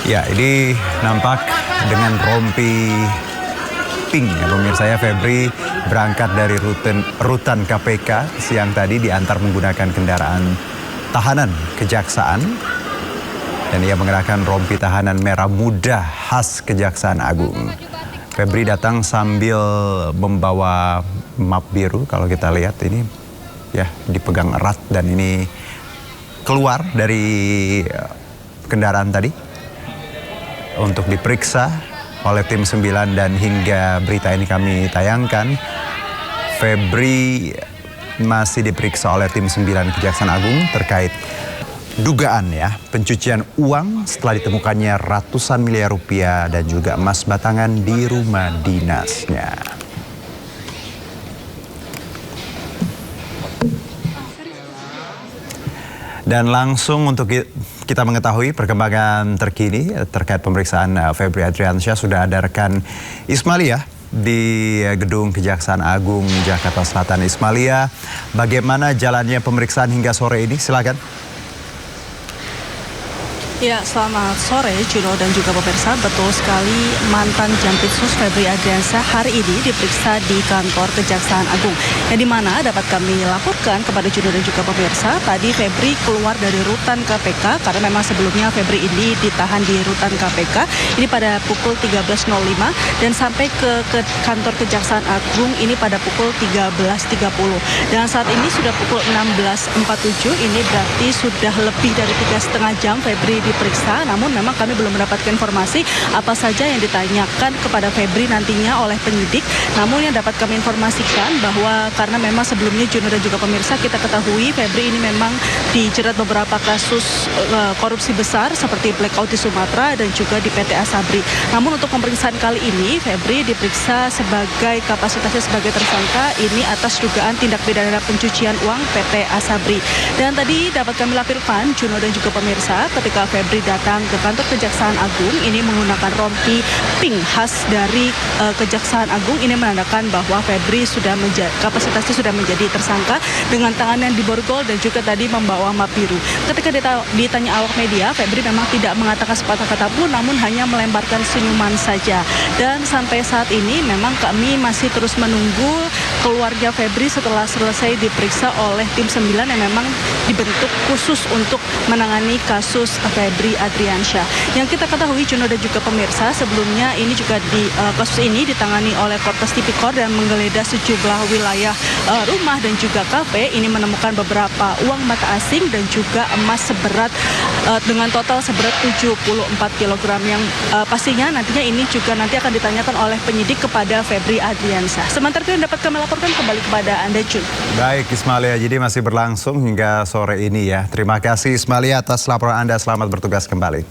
Ya, ini nampak dengan rompi pink ya pemirsa ya. Febri berangkat dari rutan KPK siang tadi diantar menggunakan kendaraan tahanan kejaksaan. Dan ia mengenakan rompi tahanan merah muda khas Kejaksaan Agung. Febri datang sambil membawa map biru, kalau kita lihat ini ya dipegang erat, dan ini keluar dari kendaraan tadi untuk diperiksa oleh tim 9, dan hingga berita ini kami tayangkan Febri masih diperiksa oleh tim 9 Kejaksaan Agung terkait dugaan ya pencucian uang setelah ditemukannya ratusan miliar rupiah dan juga emas batangan di rumah dinasnya. Dan langsung untuk kita mengetahui perkembangan terkini terkait pemeriksaan Febri Adriansyah, sudah ada rekan Ismalia di gedung Kejaksaan Agung Jakarta Selatan. Ismalia, bagaimana jalannya pemeriksaan hingga sore ini? Silakan. Ya, selamat sore Juno dan juga pemirsa. Betul sekali, mantan Jampitsus Febri Adriansyah hari ini diperiksa di kantor Kejaksaan Agung. Yang dimana dapat kami laporkan kepada Juno dan juga pemirsa, tadi Febri keluar dari rutan KPK karena memang sebelumnya Febri ini ditahan di rutan KPK ini pada pukul 13.05 dan sampai ke kantor Kejaksaan Agung ini pada pukul 13.30. Dan saat ini sudah pukul 16.47, ini berarti sudah lebih dari 3,5 jam Febri diperiksa, namun memang kami belum mendapatkan informasi apa saja yang ditanyakan kepada Febri nantinya oleh penyidik. Namun yang dapat kami informasikan bahwa karena memang sebelumnya Juno dan juga pemirsa kita ketahui Febri ini memang dijerat beberapa kasus korupsi besar seperti blackout di Sumatera dan juga di PT Asabri. Namun untuk pemeriksaan kali ini Febri diperiksa sebagai kapasitasnya sebagai tersangka ini atas dugaan tindak pidana pencucian uang PT Asabri. Dan tadi dapat kami laporkan Juno dan juga pemirsa, ketika Febri datang ke kantor Kejaksaan Agung ini menggunakan rompi pink khas dari Kejaksaan Agung, ini menandakan bahwa Febri kapasitasnya sudah menjadi tersangka dengan tangan yang diborgol dan juga tadi membawa map biru. Ketika ditanya awak media, Febri memang tidak mengatakan sepatah kata pun, namun hanya melemparkan senyuman saja. Dan sampai saat ini memang kami masih terus menunggu keluarga Febri setelah selesai diperiksa oleh tim 9 yang memang dibentuk khusus untuk menangani kasus Febri Adriansyah. Yang kita ketahui Juno dan juga pemirsa, sebelumnya ini juga kasus ini ditangani oleh Korps Tipikor dan menggeledah sejumlah wilayah rumah dan juga kafe. Ini menemukan beberapa uang mata asing dan juga emas seberat dengan total seberat 74 kg yang pastinya nantinya ini juga nanti akan ditanyakan oleh penyidik kepada Febri Adriansyah. Sementara itu yang dapat kami laporkan kembali kepada Anda, Jun. Baik Ismalia, jadi masih berlangsung hingga sore ini ya. Terima kasih Ismalia atas laporan Anda, selamat bertugas kembali.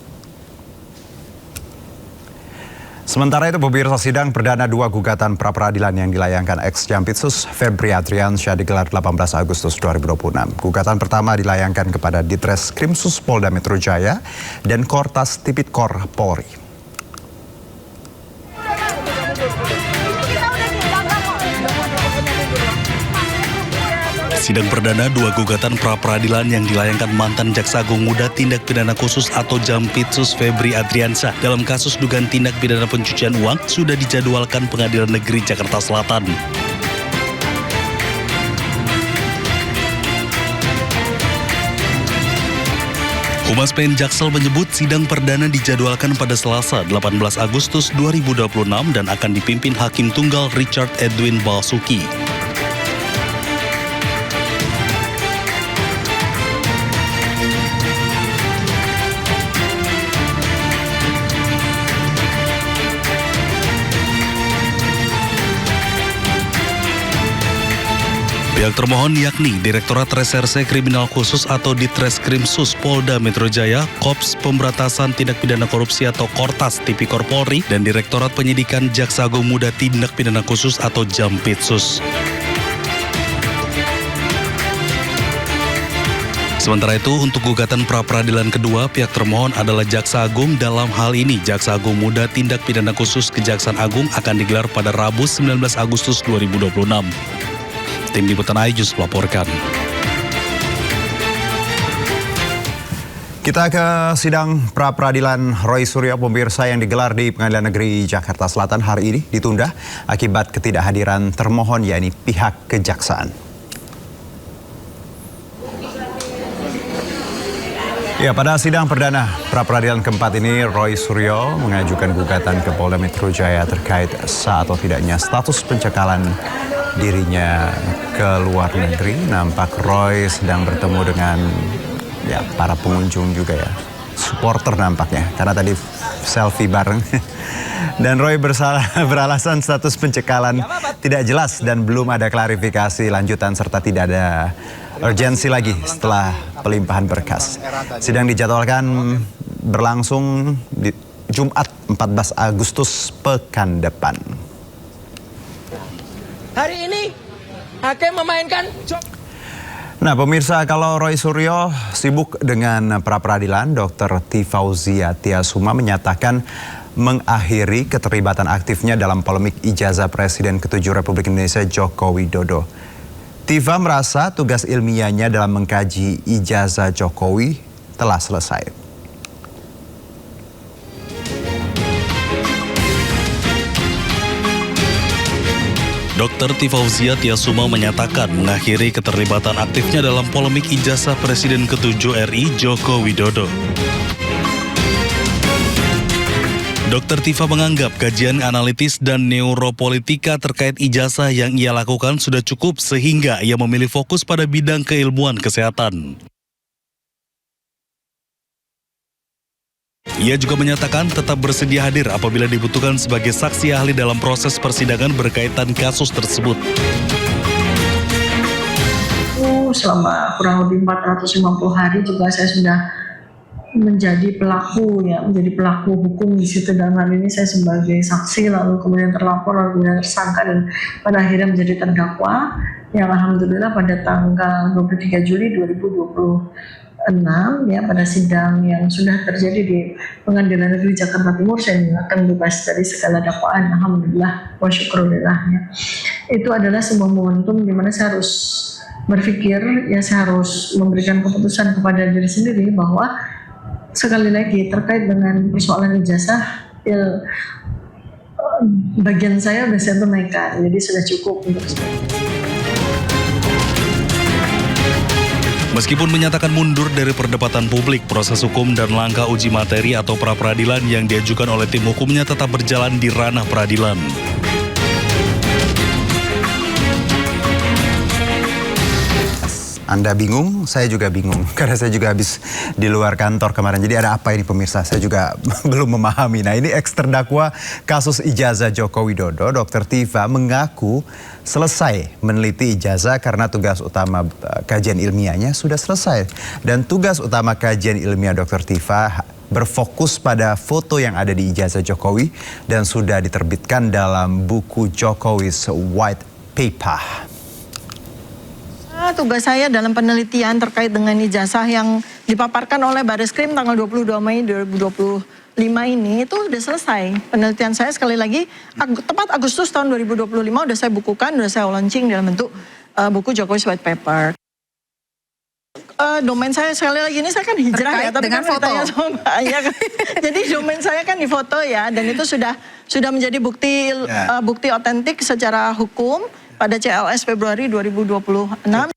Sementara itu pemirsa, sidang perdana 2 gugatan pra-peradilan yang dilayangkan ex-Jampitsus Febri Adriansyah digelar 18 Agustus 2026. Gugatan pertama dilayangkan kepada Ditreskrimsus Polda Metro Jaya dan Kortas Tipikor Polri. Sidang perdana 2 gugatan pra-peradilan yang dilayangkan mantan Jaksa Agung Muda Tindak Pidana Khusus atau Jampitsus Febri Adriansyah dalam kasus dugaan tindak pidana pencucian uang sudah dijadwalkan Pengadilan Negeri Jakarta Selatan. Humas PN Jaksel menyebut sidang perdana dijadwalkan pada Selasa 18 Agustus 2026 dan akan dipimpin Hakim Tunggal Richard Edwin Basuki. Pihak termohon yakni Direktorat Reserse Kriminal Khusus atau Ditreskrimsus Polda Metro Jaya, Kops Pemberantasan Tindak Pidana Korupsi atau Kortas Tipikor Polri, dan Direktorat Penyidikan Jaksa Agung Muda Tindak Pidana Khusus atau Jampitsus. Sementara itu, untuk gugatan pra-peradilan kedua, pihak termohon adalah Jaksa Agung. Dalam hal ini, Jaksa Agung Muda Tindak Pidana Khusus Kejaksaan Agung akan digelar pada Rabu 19 Agustus 2026. Tim Liputan iJus melaporkan. Kita ke sidang pra-peradilan Roy Suryo pemirsa yang digelar di Pengadilan Negeri Jakarta Selatan hari ini ditunda akibat ketidakhadiran termohon yakni pihak kejaksaan. Ya, pada sidang perdana pra-peradilan keempat ini Roy Suryo mengajukan gugatan ke Polda Metro Jaya terkait sah atau tidaknya status pencekalan dirinya ke luar negeri. Nampak Roy sedang bertemu dengan para pengunjung juga ya, supporter nampaknya, karena tadi selfie bareng. Dan Roy beralasan status pencekalan tidak jelas dan belum ada klarifikasi lanjutan serta tidak ada urgensi lagi setelah pelimpahan berkas. Sidang dijadwalkan berlangsung di Jumat 14 Agustus pekan depan. Hari ini hakim memainkan. Nah pemirsa, kalau Roy Suryo sibuk dengan pra-peradilan, Dr. Tifauzia Tiasuma menyatakan mengakhiri keterlibatan aktifnya dalam polemik ijazah Presiden ke-7 Republik Indonesia Joko Widodo. Tiva merasa tugas ilmiahnya dalam mengkaji ijazah Jokowi telah selesai. Dr. Tifauzia Tiasuma menyatakan mengakhiri keterlibatan aktifnya dalam polemik ijazah Presiden ke-7 RI Joko Widodo. Dr. Tiva menganggap kajian analitis dan neuropolitika terkait ijazah yang ia lakukan sudah cukup sehingga ia memilih fokus pada bidang keilmuan kesehatan. Ia juga menyatakan tetap bersedia hadir apabila dibutuhkan sebagai saksi ahli dalam proses persidangan berkaitan kasus tersebut. Selama kurang lebih 450 hari juga saya sudah menjadi pelaku hukum di situ. Dalam hal ini saya sebagai saksi, lalu kemudian terlapor, lalu kemudian tersangka, dan pada akhirnya menjadi terdakwa yang alhamdulillah pada tanggal 23 Juli 2026 ya, pada sidang yang sudah terjadi di Pengadilan Negeri Jakarta Timur, saya akan bebas dari segala dakwaan, alhamdulillah wa syukurillah ya. Itu adalah sebuah momentum di mana saya harus berpikir, ya saya harus memberikan keputusan kepada diri sendiri bahwa sekali lagi terkait dengan persoalan ijazah ya, bagian saya sudah saya tunaikan, jadi sudah cukup untuk saya. Meskipun menyatakan mundur dari perdebatan publik, proses hukum dan langkah uji materi atau pra-peradilan yang diajukan oleh tim hukumnya tetap berjalan di ranah peradilan. Anda bingung, saya juga bingung. Karena saya juga habis di luar kantor kemarin. Jadi ada apa ini pemirsa? Saya juga belum memahami. Nah ini ex-terdakwa kasus ijazah Joko Widodo, Dr. Tiva mengaku selesai meneliti ijazah karena tugas utama kajian ilmiahnya sudah selesai. Dan tugas utama kajian ilmiah Dr. Tiva berfokus pada foto yang ada di ijazah Jokowi dan sudah diterbitkan dalam buku Jokowi's White Paper. Tugas saya dalam penelitian terkait dengan ijazah yang dipaparkan oleh Bareskrim tanggal 22 Mei 2025 ini itu sudah selesai. Penelitian saya sekali lagi tepat Agustus tahun 2025 sudah saya bukukan, sudah saya launching dalam bentuk buku Jokowi's White Paper. Domain saya sekali lagi ini saya kan hijrah terkait ya, tapi kan foto. Ya, jadi domain saya kan di foto ya, dan itu sudah menjadi bukti otentik secara hukum pada CLS Februari 2026.